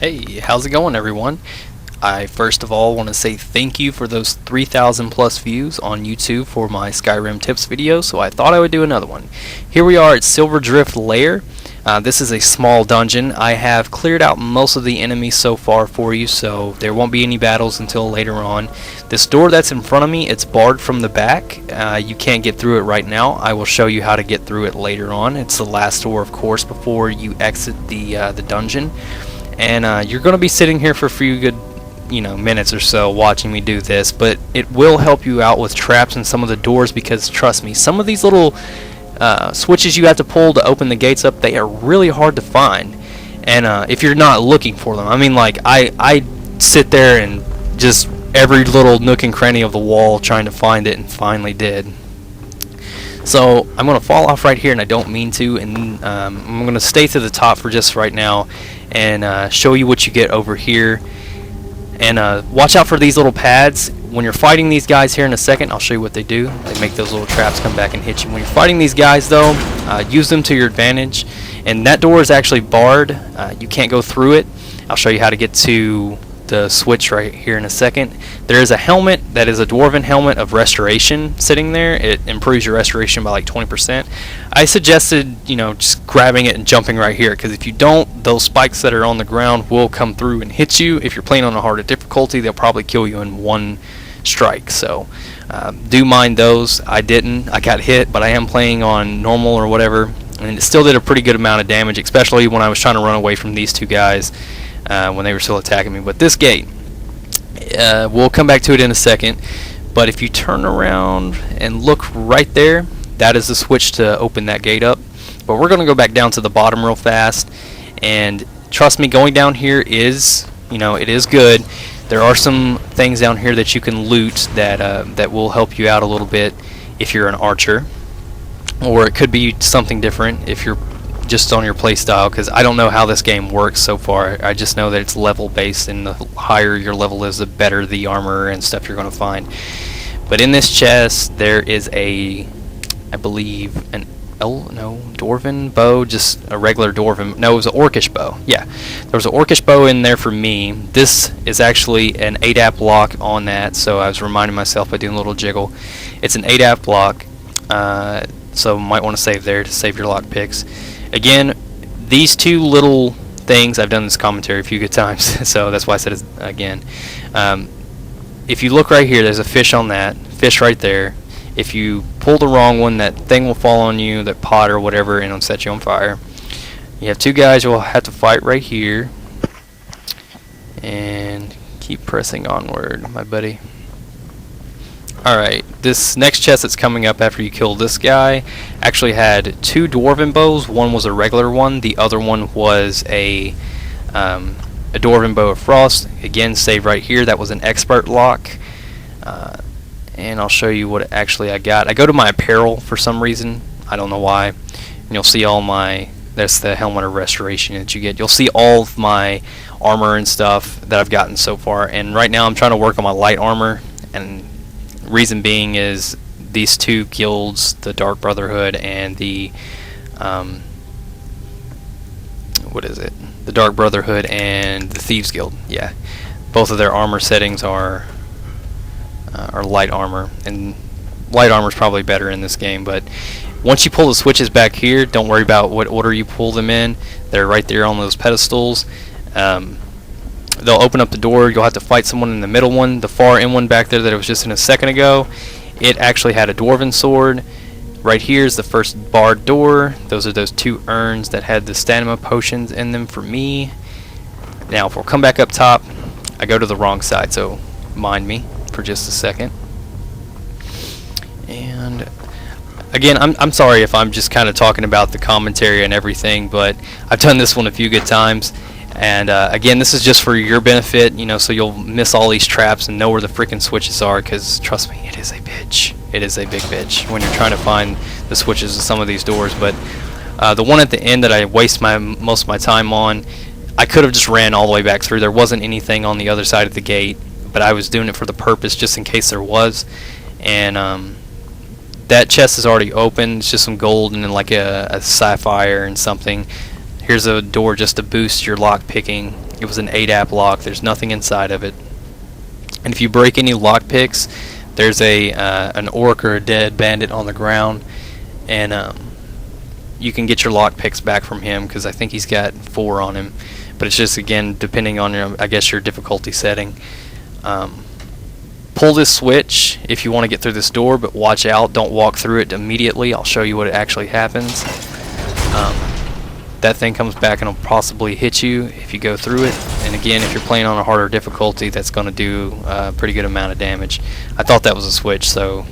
Hey, how's it going, everyone? I first of all want to say thank you for those 3,000 plus views on YouTube for my Skyrim tips video, so I thought I would do another one. Here we are at Silverdrift Lair. This is a small dungeon. I have cleared out most of the enemies so far for you, so there won't be any battles until later on. This door that's in front of me, it's barred from the back. You can't get through it right now. I will show you how to get through it later on. It's the last door, of course, before you exit the dungeon. And you're going to be sitting here for a few good minutes or so watching me do this, but it will help you out with traps and some of the doors, because trust me, some of these little switches you have to pull to open the gates up, they are really hard to find. And if you're not looking for them, I mean, like I sit there and just every little nook and cranny of the wall trying to find it, and finally did. So I'm going to fall off right here, and I don't mean to, and I'm going to stay to the top for just right now and show you what you get over here. And watch out for these little pads. When you're fighting these guys here in a second, I'll show you what they do. They make those little traps come back and hit you. When you're fighting these guys, though, use them to your advantage. And that door is actually barred. You can't go through it. I'll show you how to get to the switch right here in a second. There is a helmet that is a dwarven helmet of restoration sitting there. It improves your restoration by like 20%. I suggested just grabbing it and jumping right here, because if you don't, those spikes that are on the ground will come through and hit you. If you're playing on a harder difficulty, they'll probably kill you in one strike. So do mind those. I didn't. I got hit, but I am playing on normal or whatever, and it still did a pretty good amount of damage, especially when I was trying to run away from these two guys when they were still attacking me. But this gate, we'll come back to it in a second, but if you turn around and look right there, that is the switch to open that gate up. But we're going to go back down to the bottom real fast, and trust me, going down here is, it is good. There are some things down here that you can loot that will help you out a little bit if you're an archer, or it could be something different if you're just on your playstyle, because I don't know how this game works so far. I just know that it's level based, and the higher your level is, the better the armor and stuff you're going to find. But in this chest there is I believe dwarven bow, just a regular dwarven, no, it was an orcish bow. Yeah, there was an orcish bow in there for me. This is actually an 8-app lock on that, so I was reminding myself by doing a little jiggle. It's an 8-app lock, so might want to save there to save your lock picks. Again, these two little things, I've done this commentary a few good times, so that's why I said it again. If you look right here, there's a fish on that, fish right there. If you pull the wrong one, that thing will fall on you, that pot or whatever, and it'll set you on fire. You have two guys you'll have to fight right here. And keep pressing onward, my buddy. Alright, this next chest that's coming up after you kill this guy actually had two dwarven bows. One was a regular one, the other one was a dwarven bow of frost. Again, save right here. That was an expert lock. And I'll show you what actually I got. I go to my apparel for some reason. I don't know why. And you'll see all my, that's the helmet of restoration that you get. You'll see all of my armor and stuff that I've gotten so far. And right now I'm trying to work on my light armor, and reason being is these two guilds, the Dark Brotherhood and the what is it? The Dark Brotherhood and the Thieves Guild. Yeah, both of their armor settings are light armor, and light armor is probably better in this game. But once you pull the switches back here, don't worry about what order you pull them in. They're right there on those pedestals. They'll open up the door. You'll have to fight someone in the middle one. The far end one back there that I was just in a second ago, it actually had a dwarven sword. Right here is the first barred door. Those are those two urns that had the stamina potions in them for me. Now if we'll come back up top, I go to the wrong side, so mind me for just a second. And again, I'm sorry if I'm just kind of talking about the commentary and everything, but I've done this one a few good times. And again, this is just for your benefit, so you'll miss all these traps and know where the freaking switches are, because trust me, it is a bitch. It is a big bitch when you're trying to find the switches to some of these doors. But the one at the end that I waste most of my time on, I could have just ran all the way back through. There wasn't anything on the other side of the gate, but I was doing it for the purpose just in case there was. And that chest is already open. It's just some gold and then like a sapphire and something. Here's a door just to boost your lock picking. It was an 8-app lock. There's nothing inside of it. And if you break any lockpicks, there's an orc or a dead bandit on the ground, and you can get your lockpicks back from him, because I think he's got 4 on him. But it's just, again, depending on your, I guess, your difficulty setting. Pull this switch if you want to get through this door, but watch out, don't walk through it immediately. I'll show you what actually happens. That thing comes back and will possibly hit you if you go through it. And again, if you're playing on a harder difficulty, that's going to do a pretty good amount of damage. I thought that was a switch, so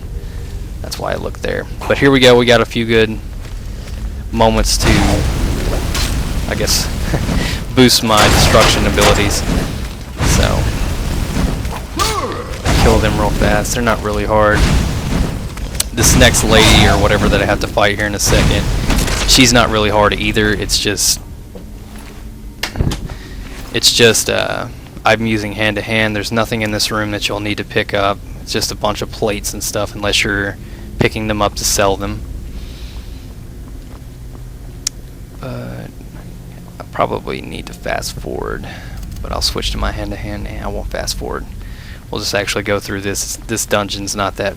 that's why I looked there. But here we go. We got a few good moments to, I guess, boost my destruction abilities. So, kill them real fast. They're not really hard. This next lady or whatever that I have to fight here in a second, she's not really hard either. It's just I'm using hand-to-hand. There's nothing in this room that you'll need to pick up. It's just a bunch of plates and stuff, unless you're picking them up to sell them. But I probably need to fast forward, but I'll switch to my hand-to-hand. And I won't fast forward. We'll just actually go through this. This dungeon's not that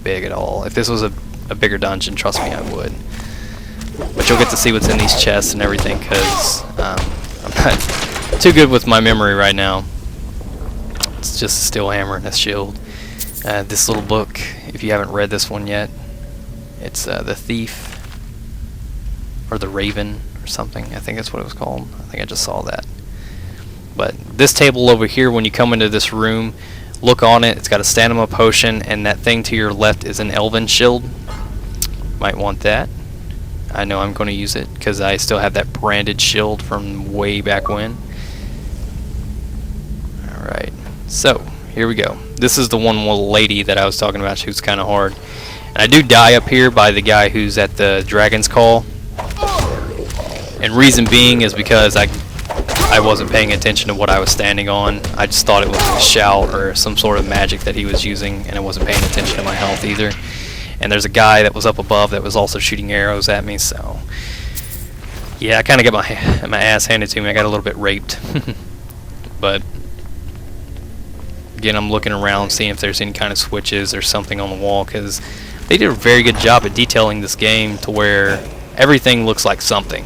big at all. If this was a bigger dungeon, trust me, I would. But you'll get to see what's in these chests and everything, because I'm not too good with my memory right now. It's just a steel hammer and a shield. This little book, if you haven't read this one yet, it's The Thief, or The Raven, or something. I think that's what it was called. I think I just saw that. But this table over here, when you come into this room, look on it. It's got a stamina potion, and that thing to your left is an elven shield. Might want that. I know I'm going to use it because I still have that branded shield from way back when. Alright, so here we go. This is the one lady that I was talking about who's kind of hard. And I do die up here by the guy who's at the Dragon's Call. And reason being is because I wasn't paying attention to what I was standing on. I just thought it was a shout or some sort of magic that he was using, and I wasn't paying attention to my health either. And there's a guy that was up above that was also shooting arrows at me, so yeah, I kind of got my ass handed to me. I got a little bit raped. But again, I'm looking around, seeing if there's any kind of switches or something on the wall, because they did a very good job at detailing this game to where everything looks like something.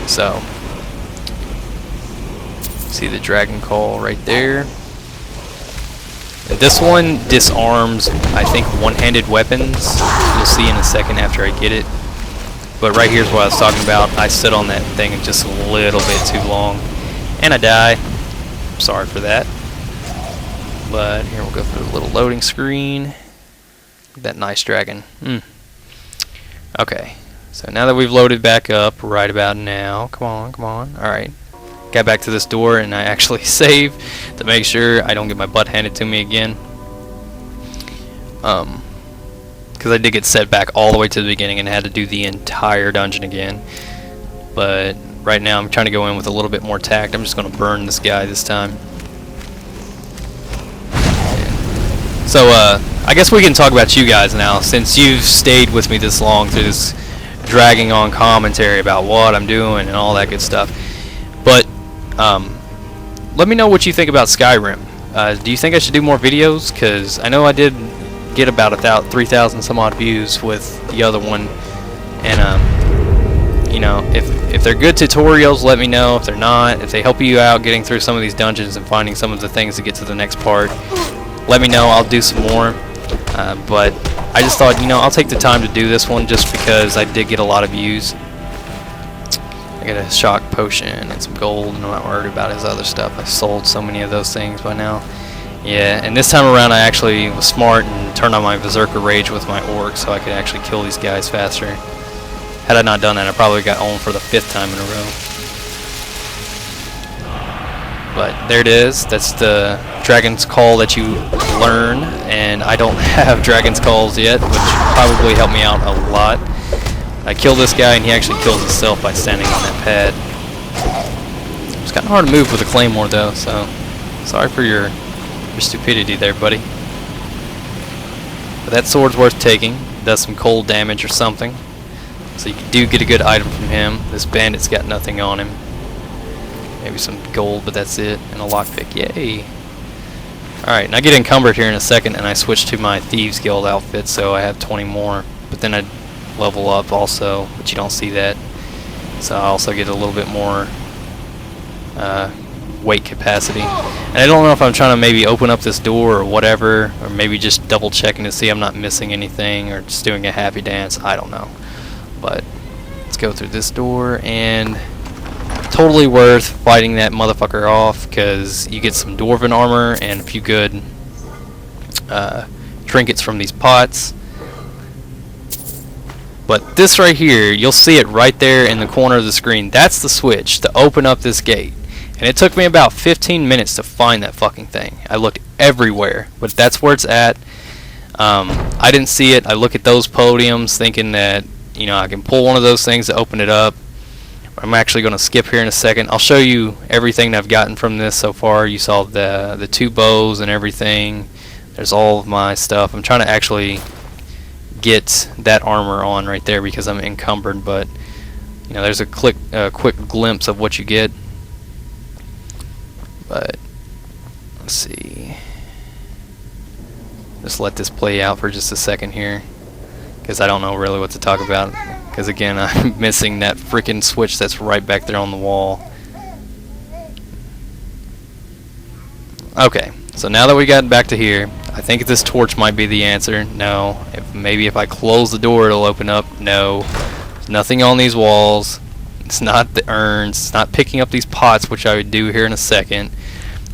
So, see the dragon call right there. This one disarms, I think, one-handed weapons. You'll see in a second after I get it. But right here's what I was talking about. I stood on that thing just a little bit too long, and I die. Sorry for that. But here we'll go through a little loading screen. That nice dragon. Okay, so now that we've loaded back up right about now, come on. All right. Got back to this door, and I actually save to make sure I don't get my butt handed to me again. Because I did get set back all the way to the beginning and had to do the entire dungeon again. But right now I'm trying to go in with a little bit more tact. I'm just going to burn this guy this time. So I guess we can talk about you guys now, since you've stayed with me this long through this dragging on commentary about what I'm doing and all that good stuff. But let me know what you think about Skyrim. Do you think I should do more videos? Because I know I did get about 3,000 some odd views with the other one, and you know, if they're good tutorials, let me know. If they're not, if they help you out getting through some of these dungeons and finding some of the things to get to the next part, let me know. I'll do some more. But I just thought, you know, I'll take the time to do this one just because I did get a lot of views. I got a shock potion and some gold, and I'm not worried about his other stuff. I sold so many of those things by now. Yeah, and this time around I actually was smart and turned on my Berserker Rage with my orc so I could actually kill these guys faster. Had I not done that, I probably got owned for the 5th time in a row. But there it is. That's the Dragon's Call that you learn, and I don't have Dragon's Calls yet, which probably helped me out a lot. I kill this guy, and he actually kills himself by standing on that pad. It's kind of hard to move with a claymore, though, so sorry for your stupidity there, buddy. But that sword's worth taking. It does some cold damage or something, so you do get a good item from him. This bandit's got nothing on him. maybe some gold, but that's it, and a lockpick. Yay! Alright, and I get encumbered here in a second, and I switch to my Thieves Guild outfit, so I have 20 more. But then I level up also, but you don't see that. So I also get a little bit more weight capacity. And I don't know if I'm trying to maybe open up this door or whatever, or maybe just double checking to see I'm not missing anything, or just doing a happy dance. I don't know. But let's go through this door, and totally worth fighting that motherfucker off, because you get some dwarven armor and a few good trinkets from these pots. But this right here, you'll see it right there in the corner of the screen. That's the switch to open up this gate. And it took me about 15 minutes to find that fucking thing. I looked everywhere, but that's where it's at. I didn't see it. I look at those podiums thinking that, you know, I can pull one of those things to open it up. I'm actually going to skip here in a second. I'll show you everything that I've gotten from this so far. You saw the 2 bows and everything. There's all of my stuff. I'm trying to actually get that armor on right there because I'm encumbered, but you know, there's a quick glimpse of what you get. But let's see. Just let this play out for just a second here, because I don't know really what to talk about. Because again, I'm missing that freaking switch that's right back there on the wall. Okay, so now that we got back to here, I think this torch might be the answer. No. Maybe if I close the door it'll open up. No. There's nothing on these walls. It's not the urns. It's not picking up these pots, which I would do here in a second.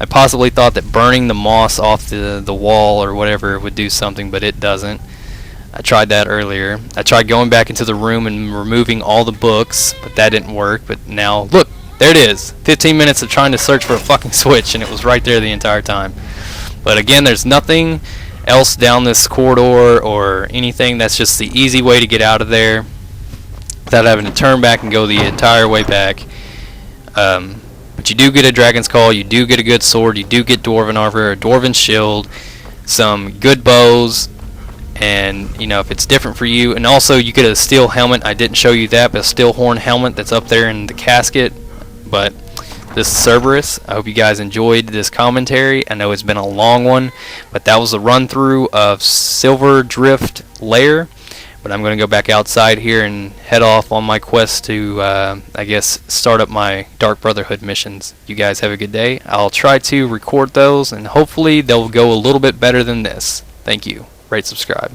I possibly thought that burning the moss off the wall or whatever would do something, but it doesn't. I tried that earlier. I tried going back into the room and removing all the books, but that didn't work. But now, look, there it is. 15 minutes of trying to search for a fucking switch, and it was right there the entire time. But again, there's nothing else down this corridor or anything. That's just the easy way to get out of there without having to turn back and go the entire way back. But you do get a Dragon's Call, you do get a good sword, you do get Dwarven Armor, a Dwarven Shield, some good bows, and you know, if it's different for you, and also you get a steel helmet. I didn't show you that, but a steel horn helmet that's up there in the casket. But this is Cerberus. I hope you guys enjoyed this commentary. I know it's been a long one, but that was a run through of Silverdrift Lair. But I'm going to go back outside here and head off on my quest to, I guess, start up my Dark Brotherhood missions. You guys have a good day. I'll try to record those, and hopefully they'll go a little bit better than this. Thank you. Rate, subscribe.